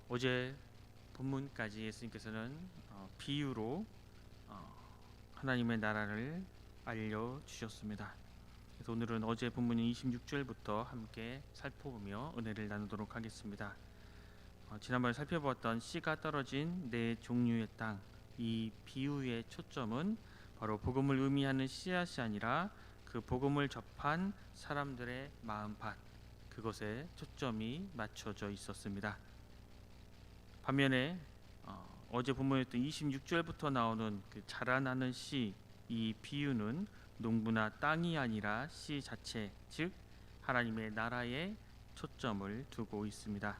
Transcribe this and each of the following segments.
어제 본문까지 예수님께서는 비유로 하나님의 나라를 알려주셨습니다. 그래서 오늘은 어제 본문인 26절부터 함께 살펴보며 은혜를 나누도록 하겠습니다. 지난번에 살펴보았던 씨가 떨어진 네 종류의 땅, 이 비유의 초점은 바로 복음을 의미하는 씨앗이 아니라 그 복음을 접한 사람들의 마음밭, 그것에 초점이 맞춰져 있었습니다. 반면에 어제 본문이었던 26절부터 나오는 그 자라나는 씨, 이 비유는 농부나 땅이 아니라 씨 자체, 즉 하나님의 나라에 초점을 두고 있습니다.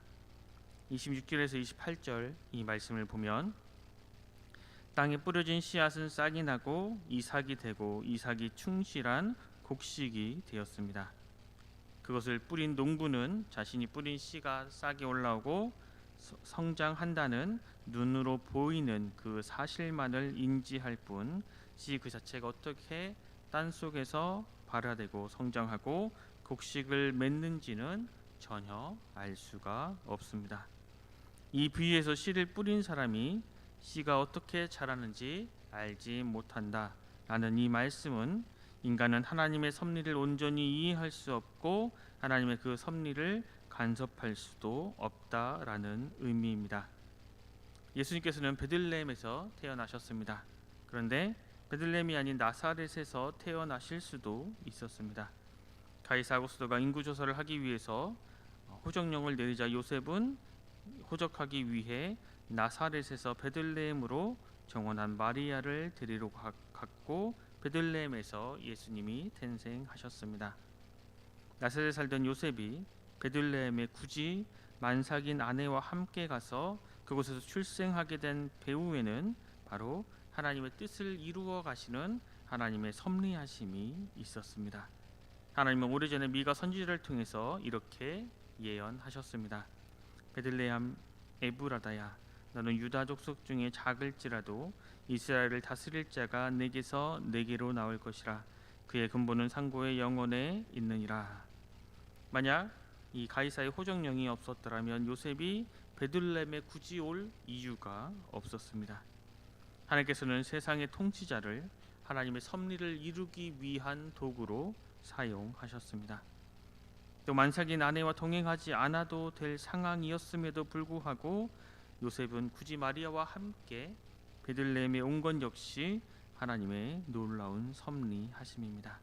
26절에서 28절 이 말씀을 보면 땅에 뿌려진 씨앗은 싹이 나고 이삭이 되고 이삭이 충실한 곡식이 되었습니다. 그것을 뿌린 농부는 자신이 뿌린 씨가 싹이 올라오고 성장한다는 눈으로 보이는 그 사실만을 인지할 뿐 씨 그 자체가 어떻게 땅 속에서 발화되고 성장하고 곡식을 맺는지는 전혀 알 수가 없습니다. 이 비유에서 씨를 뿌린 사람이 씨가 어떻게 자라는지 알지 못한다 라는 이 말씀은 인간은 하나님의 섭리를 온전히 이해할 수 없고 하나님의 그 섭리를 간섭할 수도 없다라는 의미입니다. 예수님께서는 베들레헴에서 태어나셨습니다. 그런데 베들레헴이 아닌 나사렛에서 태어나실 수도 있었습니다. 가이사 아구스토가 인구조사를 하기 위해서 호적령을 내리자 요셉은 호적하기 위해 나사렛에서 베들레헴으로 정원한 마리아를 데리러 갔고 베들레헴에서 예수님이 탄생하셨습니다. 나사렛에 살던 요셉이 베들레헴에 굳이 만삭인 아내와 함께 가서 그곳에서 출생하게 된 배후에는 바로 하나님의 뜻을 이루어 가시는 하나님의 섭리하심이 있었습니다. 하나님은 오래전에 미가 선지자를 통해서 이렇게 예언하셨습니다. 베들레헴 에브라다야, 너는 유다 족속 중에 작을지라도 이스라엘을 다스릴 자가 내게서 내게로 나올 것이라. 그의 근본은 상고의 영원에 있느니라. 만약 이 가이사의 호정령이 없었더라면 요셉이 베들레헴에 굳이 올 이유가 없었습니다. 하나님께서는 세상의 통치자를 하나님의 섭리를 이루기 위한 도구로 사용하셨습니다. 또 만삭인 아내와 동행하지 않아도 될 상황이었음에도 불구하고 요셉은 굳이 마리아와 함께 베들레헴에 온 것 역시 하나님의 놀라운 섭리하심입니다.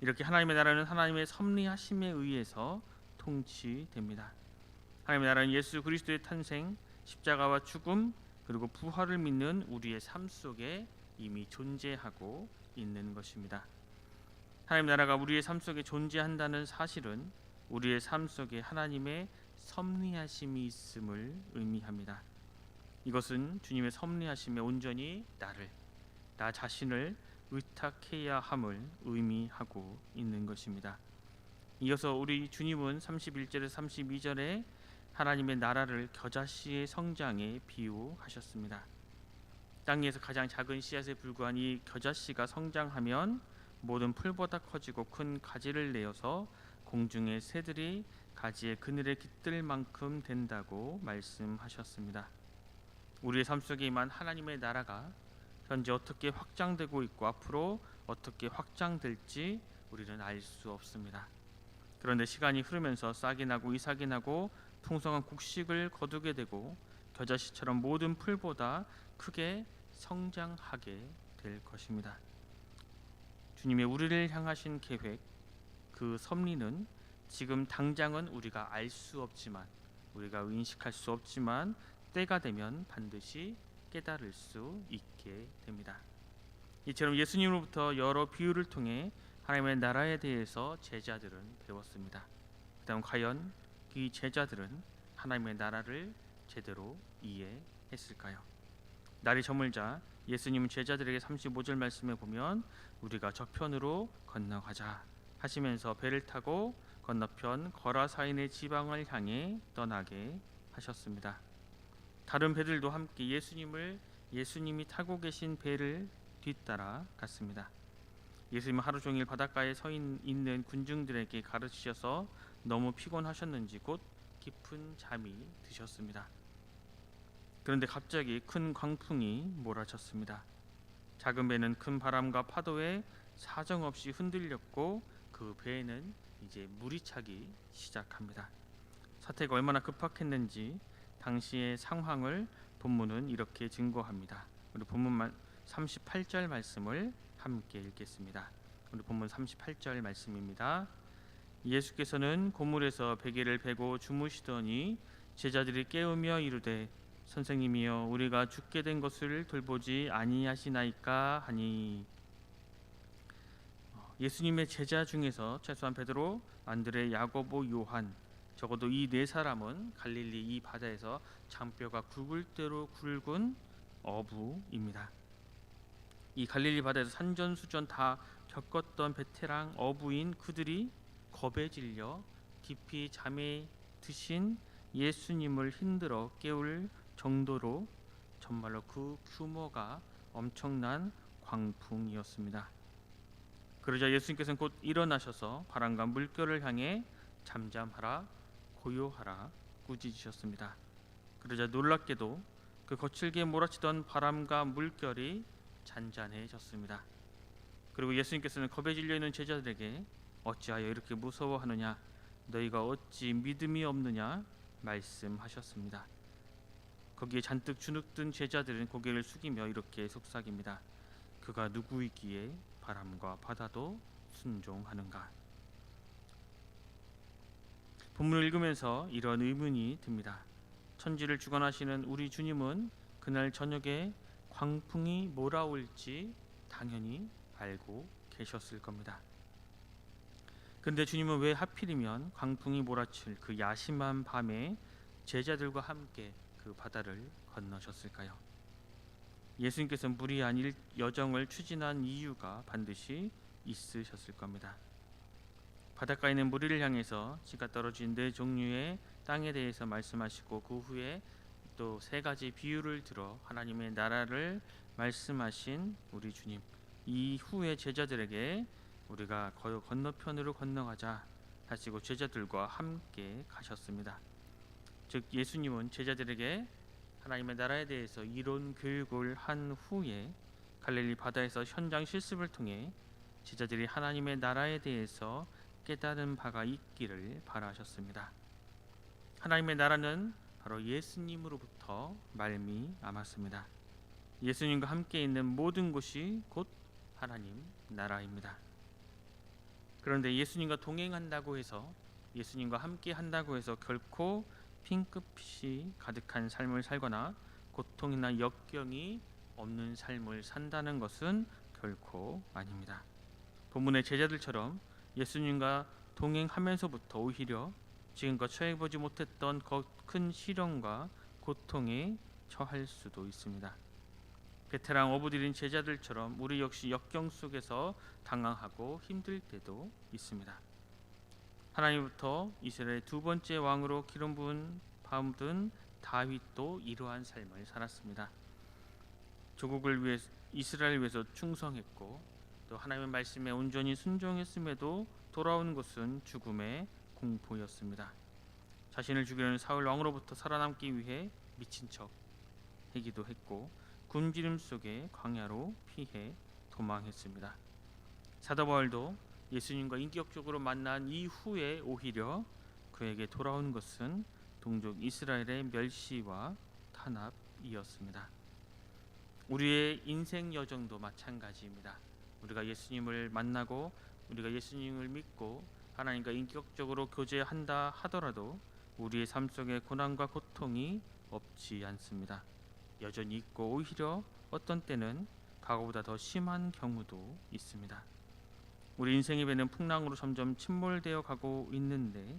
이렇게 하나님의 나라는 하나님의 섭리하심에 의해서 통치됩니다. 하나님의 나라는 예수 그리스도의 탄생, 십자가와 죽음, 그리고 부활을 믿는 우리의 삶 속에 이미 존재하고 있는 것입니다. 하나님의 나라가 우리의 삶 속에 존재한다는 사실은 우리의 삶 속에 하나님의 섭리하심이 있음을 의미합니다. 이것은 주님의 섭리하심에 온전히 나 자신을 의탁해야 함을 의미하고 있는 것입니다. 이어서 우리 주님은 31절에서 32절에 하나님의 나라를 겨자씨의 성장에 비유하셨습니다. 땅 위에서 가장 작은 씨앗에 불과한 이 겨자씨가 성장하면 모든 풀보다 커지고 큰 가지를 내어서 공중의 새들이 가지의 그늘에 깃들 만큼 된다고 말씀하셨습니다. 우리의 삶 속에 임한 하나님의 나라가 현재 어떻게 확장되고 있고 앞으로 어떻게 확장될지 우리는 알 수 없습니다. 그런데 시간이 흐르면서 싹이 나고 이삭이 나고 풍성한 곡식을 거두게 되고 겨자씨처럼 모든 풀보다 크게 성장하게 될 것입니다. 주님의 우리를 향하신 계획, 그 섭리는 지금 당장은 우리가 알 수 없지만, 우리가 인식할 수 없지만 때가 되면 반드시 깨달을 수 있게 됩니다. 이처럼 예수님으로부터 여러 비유를 통해 하나님의 나라에 대해서 제자들은 배웠습니다. 그다음 과연 이 제자들은 하나님의 나라를 제대로 이해했을까요? 날이 저물자 예수님은 제자들에게 35절 말씀에 보면 우리가 저편으로 건너가자 하시면서 배를 타고 건너편 거라사인의 지방을 향해 떠나게 하셨습니다. 다른 배들도 함께 예수님이 타고 계신 배를 뒤따라 갔습니다. 예수님은 하루 종일 바닷가에 서 있는 군중들에게 가르치셔서 너무 피곤하셨는지 곧 깊은 잠이 드셨습니다. 그런데 갑자기 큰 광풍이 몰아쳤습니다. 작은 배는 큰 바람과 파도에 사정없이 흔들렸고 그 배에는 이제 물이 차기 시작합니다. 사태가 얼마나 급박했는지 당시의 상황을 본문은 이렇게 증거합니다. 우리 본문 38절 말씀을 함께 읽겠습니다. 우리 본문 38절 말씀입니다. 예수께서는 고물에서 베개를 베고 주무시더니 제자들이 깨우며 이르되 선생님이여 우리가 죽게 된 것을 돌보지 아니하시나이까 하니. 예수님의 제자 중에서 최소한 베드로, 안드레, 야고보, 요한, 적어도 이 네 사람은 갈릴리 이 바다에서 장뼈가 굵을 대로 굵은 어부입니다. 이 갈릴리 바다에서 산전수전 다 겪었던 베테랑 어부인 그들이 겁에 질려 깊이 잠에 드신 예수님을 힘들어 깨울 정도로 정말로 그 규모가 엄청난 광풍이었습니다. 그러자 예수님께서는 곧 일어나셔서 바람과 물결을 향해 잠잠하라, 고요하라 꾸짖으셨습니다. 그러자 놀랍게도 그 거칠게 몰아치던 바람과 물결이 잔잔해졌습니다. 그리고 예수님께서는 겁에 질려 있는 제자들에게 어찌하여 이렇게 무서워하느냐, 너희가 어찌 믿음이 없느냐 말씀하셨습니다. 거기에 잔뜩 주눅든 제자들은 고개를 숙이며 이렇게 속삭입니다. 그가 누구이기에 바람과 바다도 순종하는가. 본문을 읽으면서 이런 의문이 듭니다. 천지를 주관하시는 우리 주님은 그날 저녁에 광풍이 몰아올지 당연히 알고 계셨을 겁니다. 그런데 주님은 왜 하필이면 광풍이 몰아칠 그 야심한 밤에 제자들과 함께 그 바다를 건너셨을까요? 예수님께서 무리한 여정을 추진한 이유가 반드시 있으셨을 겁니다. 바닷가에 있는 무리를 향해서 씨가 떨어진 네 종류의 땅에 대해서 말씀하시고 그 후에 또 세 가지 비유를 들어 하나님의 나라를 말씀하신 우리 주님, 이후에 제자들에게 우리가 건너편으로 건너가자 하시고 제자들과 함께 가셨습니다. 즉 예수님은 제자들에게 하나님의 나라에 대해서 이론 교육을 한 후에 갈릴리 바다에서 현장 실습을 통해 제자들이 하나님의 나라에 대해서 깨달은 바가 있기를 바라셨습니다. 하나님의 나라는 바로 예수님으로부터 말미암았습니다. 예수님과 함께 있는 모든 곳이 곧 하나님 나라입니다. 그런데 예수님과 동행한다고 해서, 예수님과 함께 한다고 해서 결코 핑크빛이 가득한 삶을 살거나 고통이나 역경이 없는 삶을 산다는 것은 결코 아닙니다. 본문의 제자들처럼 예수님과 동행하면서부터 오히려 지금껏 처해보지 못했던 큰 시련과 고통에 처할 수도 있습니다. 베테랑 어부들인 제자들처럼 우리 역시 역경 속에서 당황하고 힘들 때도 있습니다. 하나님부터 이스라엘의 두 번째 왕으로 기름 부은 받은 다윗도 이러한 삶을 살았습니다. 조국을 위해 이스라엘을 위해서 충성했고 또 하나님의 말씀에 온전히 순종했음에도 돌아오는 것은 죽음의 공포였습니다. 자신을 죽이려는 사울 왕으로부터 살아남기 위해 미친 척 하기도 했고 굶주림 속에 광야로 피해 도망했습니다. 사도 바울도 예수님과 인격적으로 만난 이후에 오히려 그에게 돌아온 것은 동족 이스라엘의 멸시와 탄압이었습니다. 우리의 인생 여정도 마찬가지입니다. 우리가 예수님을 만나고 우리가 예수님을 믿고 하나님과 인격적으로 교제한다 하더라도 우리의 삶 속에 고난과 고통이 없지 않습니다. 여전히 있고 오히려 어떤 때는 과거보다 더 심한 경우도 있습니다. 우리 인생의 배는 풍랑으로 점점 침몰되어 가고 있는데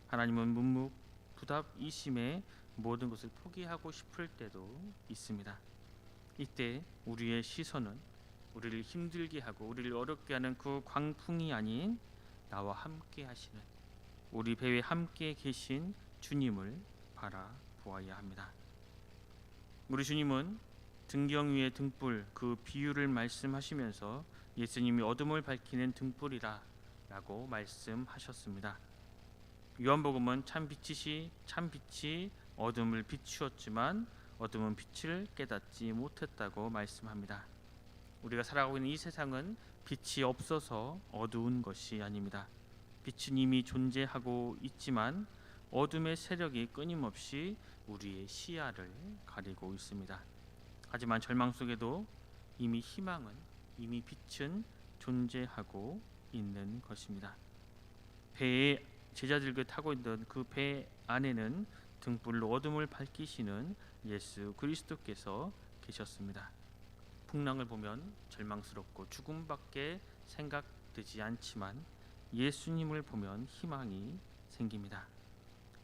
하나님은 묵묵부답이심에 모든 것을 포기하고 싶을 때도 있습니다. 이때 우리의 시선은 우리를 힘들게 하고 우리를 어렵게 하는 그 광풍이 아닌 나와 함께 하시는 우리 배에 함께 계신 주님을 바라보아야 합니다. 우리 주님은 등경 위의 등불, 그 비유를 말씀하시면서 예수님이 어둠을 밝히는 등불이라 라고 말씀하셨습니다. 요한복음은 참 빛이 어둠을 비추었지만 어둠은 빛을 깨닫지 못했다고 말씀합니다. 우리가 살아가고 있는 이 세상은 빛이 없어서 어두운 것이 아닙니다. 빛은 이미 존재하고 있지만 어둠의 세력이 끊임없이 우리의 시야를 가리고 있습니다. 하지만 절망 속에도 이미 빛은 존재하고 있는 것입니다. 배에 제자들과 타고 있던 그 배 안에는 등불로 어둠을 밝히시는 예수 그리스도께서 계셨습니다. 풍랑을 보면 절망스럽고 죽음밖에 생각되지 않지만 예수님을 보면 희망이 생깁니다.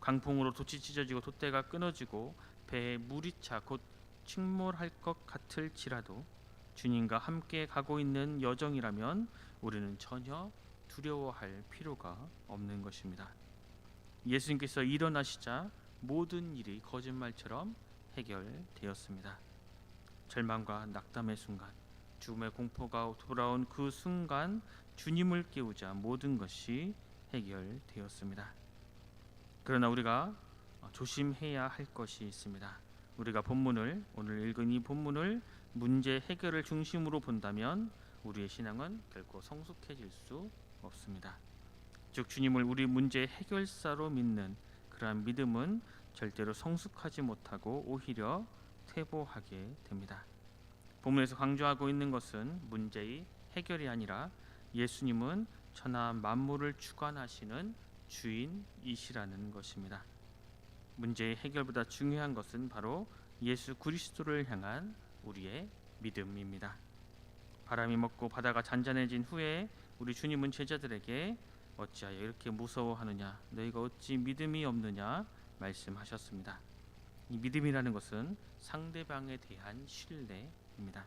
광풍으로 돛이 찢어지고 돛대가 끊어지고 배에 물이 차 곧 침몰할 것 같을지라도 주님과 함께 가고 있는 여정이라면 우리는 전혀 두려워할 필요가 없는 것입니다. 예수님께서 일어나시자 모든 일이 거짓말처럼 해결되었습니다. 절망과 낙담의 순간, 죽음의 공포가 돌아온 그 순간 주님을 깨우자 모든 것이 해결되었습니다. 그러나 우리가 조심해야 할 것이 있습니다. 우리가 오늘 읽은 이 본문을 문제 해결을 중심으로 본다면 우리의 신앙은 결코 성숙해질 수 없습니다. 즉 주님을 우리 문제 해결사로 믿는 그러한 믿음은 절대로 성숙하지 못하고 오히려 퇴보하게 됩니다. 본문에서 강조하고 있는 것은 문제의 해결이 아니라 예수님은 천하 만물을 주관하시는 주인이시라는 것입니다. 문제의 해결보다 중요한 것은 바로 예수 그리스도를 향한 우리의 믿음입니다. 바람이 멎고 바다가 잔잔해진 후에 우리 주님은 제자들에게 어찌하여 이렇게 무서워하느냐, 너희가 어찌 믿음이 없느냐 말씀하셨습니다. 이 믿음이라는 것은 상대방에 대한 신뢰입니다.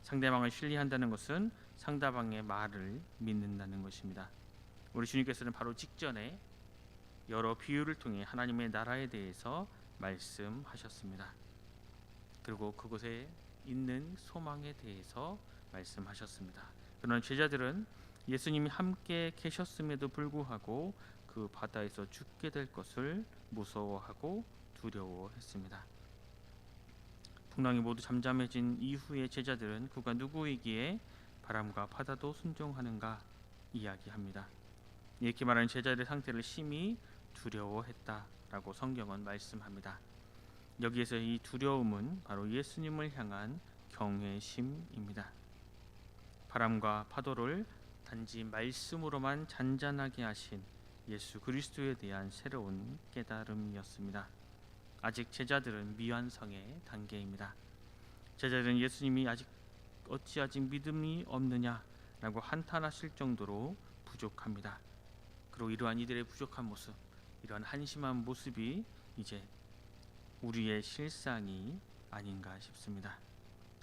상대방을 신뢰한다는 것은 상대방의 말을 믿는다는 것입니다. 우리 주님께서는 바로 직전에 여러 비유를 통해 하나님의 나라에 대해서 말씀하셨습니다. 그리고 그곳에 있는 소망에 대해서 말씀하셨습니다. 그러나 제자들은 예수님이 함께 계셨음에도 불구하고 그 바다에서 죽게 될 것을 무서워하고 두려워했습니다. 풍랑이 모두 잠잠해진 이후에 제자들은 그가 누구이기에 바람과 바다도 순종하는가 이야기합니다. 이렇게 말하는 제자들의 상태를 심히 두려워했다라고 성경은 말씀합니다. 여기에서 이 두려움은 바로 예수님을 향한 경외심입니다. 바람과 파도를 단지 말씀으로만 잔잔하게 하신 예수 그리스도에 대한 새로운 깨달음이었습니다. 아직 제자들은 미완성의 단계입니다. 제자들은 예수님이 어찌 아직 믿음이 없느냐라고 한탄하실 정도로 부족합니다. 그리고 이러한 이들의 부족한 모습, 이러한 한심한 모습이 이제 우리의 실상이 아닌가 싶습니다.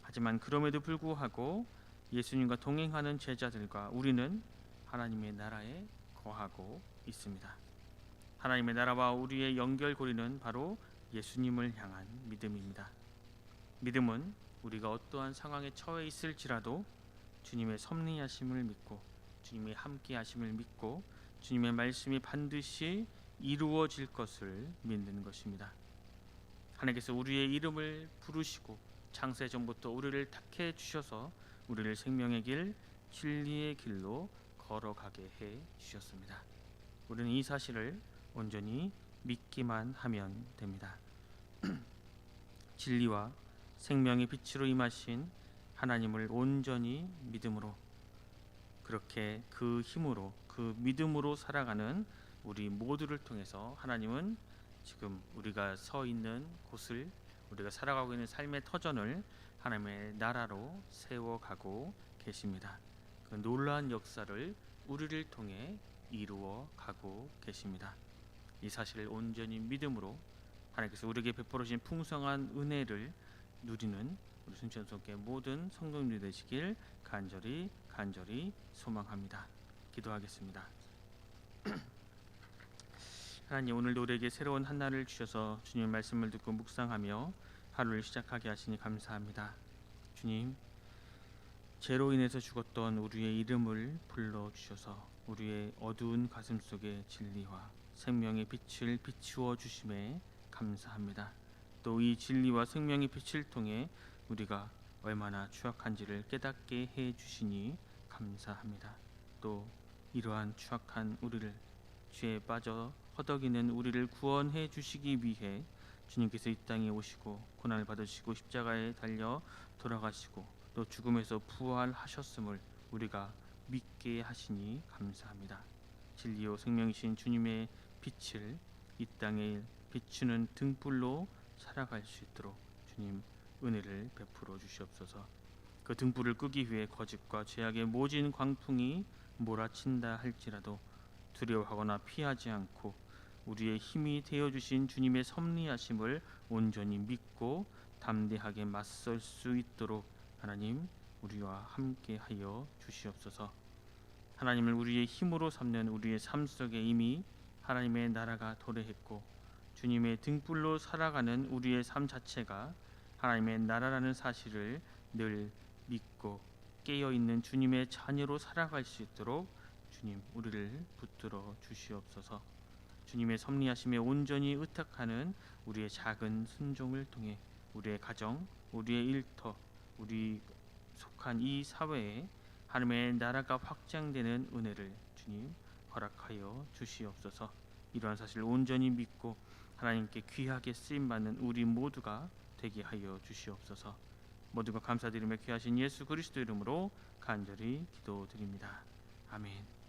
하지만 그럼에도 불구하고 예수님과 동행하는 제자들과 우리는 하나님의 나라에 거하고 있습니다. 하나님의 나라와 우리의 연결고리는 바로 예수님을 향한 믿음입니다. 믿음은 우리가 어떠한 상황에 처해 있을지라도 주님의 섭리하심을 믿고 주님의 함께하심을 믿고 주님의 말씀이 반드시 이루어질 것을 믿는 것입니다. 하나님께서 우리의 이름을 부르시고 창세 전부터 우리를 택해 주셔서 우리를 생명의 길, 진리의 길로 걸어가게 해 주셨습니다. 우리는 이 사실을 온전히 믿기만 하면 됩니다. 진리와 생명의 빛으로 임하신 하나님을 온전히 믿음으로, 그렇게 그 힘으로 그 믿음으로 살아가는 우리 모두를 통해서 하나님은 지금 우리가 서 있는 곳을, 우리가 살아가고 있는 삶의 터전을 하나님의 나라로 세워가고 계십니다. 그 놀라운 역사를 우리를 통해 이루어 가고 계십니다. 이 사실을 온전히 믿음으로 하나님께서 우리에게 베풀어 주신 풍성한 은혜를 누리는 우리 순천속의 모든 성도님들 되시길 간절히 소망합니다. 기도하겠습니다. 하나님, 오늘도 우리에게 새로운 한 날을 주셔서 주님의 말씀을 듣고 묵상하며 하루를 시작하게 하시니 감사합니다. 주님, 죄로 인해서 죽었던 우리의 이름을 불러주셔서 우리의 어두운 가슴 속에 진리와 생명의 빛을 비추어 주심에 감사합니다. 또 이 진리와 생명의 빛을 통해 우리가 얼마나 추악한지를 깨닫게 해 주시니 감사합니다. 또 이러한 추악한 우리를, 죄에 빠져 허덕이는 우리를 구원해 주시기 위해 주님께서 이 땅에 오시고 고난을 받으시고 십자가에 달려 돌아가시고 또 죽음에서 부활하셨음을 우리가 믿게 하시니 감사합니다. 진리요 생명이신 주님의 빛을 이 땅에 비추는 등불로 살아갈 수 있도록 주님 은혜를 베풀어 주시옵소서. 그 등불을 끄기 위해 거짓과 죄악의 모진 광풍이 몰아친다 할지라도 두려워하거나 피하지 않고 우리의 힘이 되어 주신 주님의 섭리하심을 온전히 믿고 담대하게 맞설 수 있도록 하나님 우리와 함께 하여 주시옵소서. 하나님을 우리의 힘으로 삼는 우리의 삶 속에 이미 하나님의 나라가 도래했고 주님의 등불로 살아가는 우리의 삶 자체가 하나님의 나라라는 사실을 늘 믿고 깨어있는 주님의 자녀로 살아갈 수 있도록 주님 우리를 붙들어 주시옵소서. 주님의 섭리하심에 온전히 의탁하는 우리의 작은 순종을 통해 우리의 가정, 우리의 일터, 우리 속한 이 사회에 하나님의 나라가 확장되는 은혜를 주님 허락하여 주시옵소서. 이러한 사실을 온전히 믿고 하나님께 귀하게 쓰임받는 우리 모두가 되게 하여 주시옵소서. 모두가 감사드리며 귀하신 예수 그리스도 이름으로 간절히 기도드립니다. 아멘.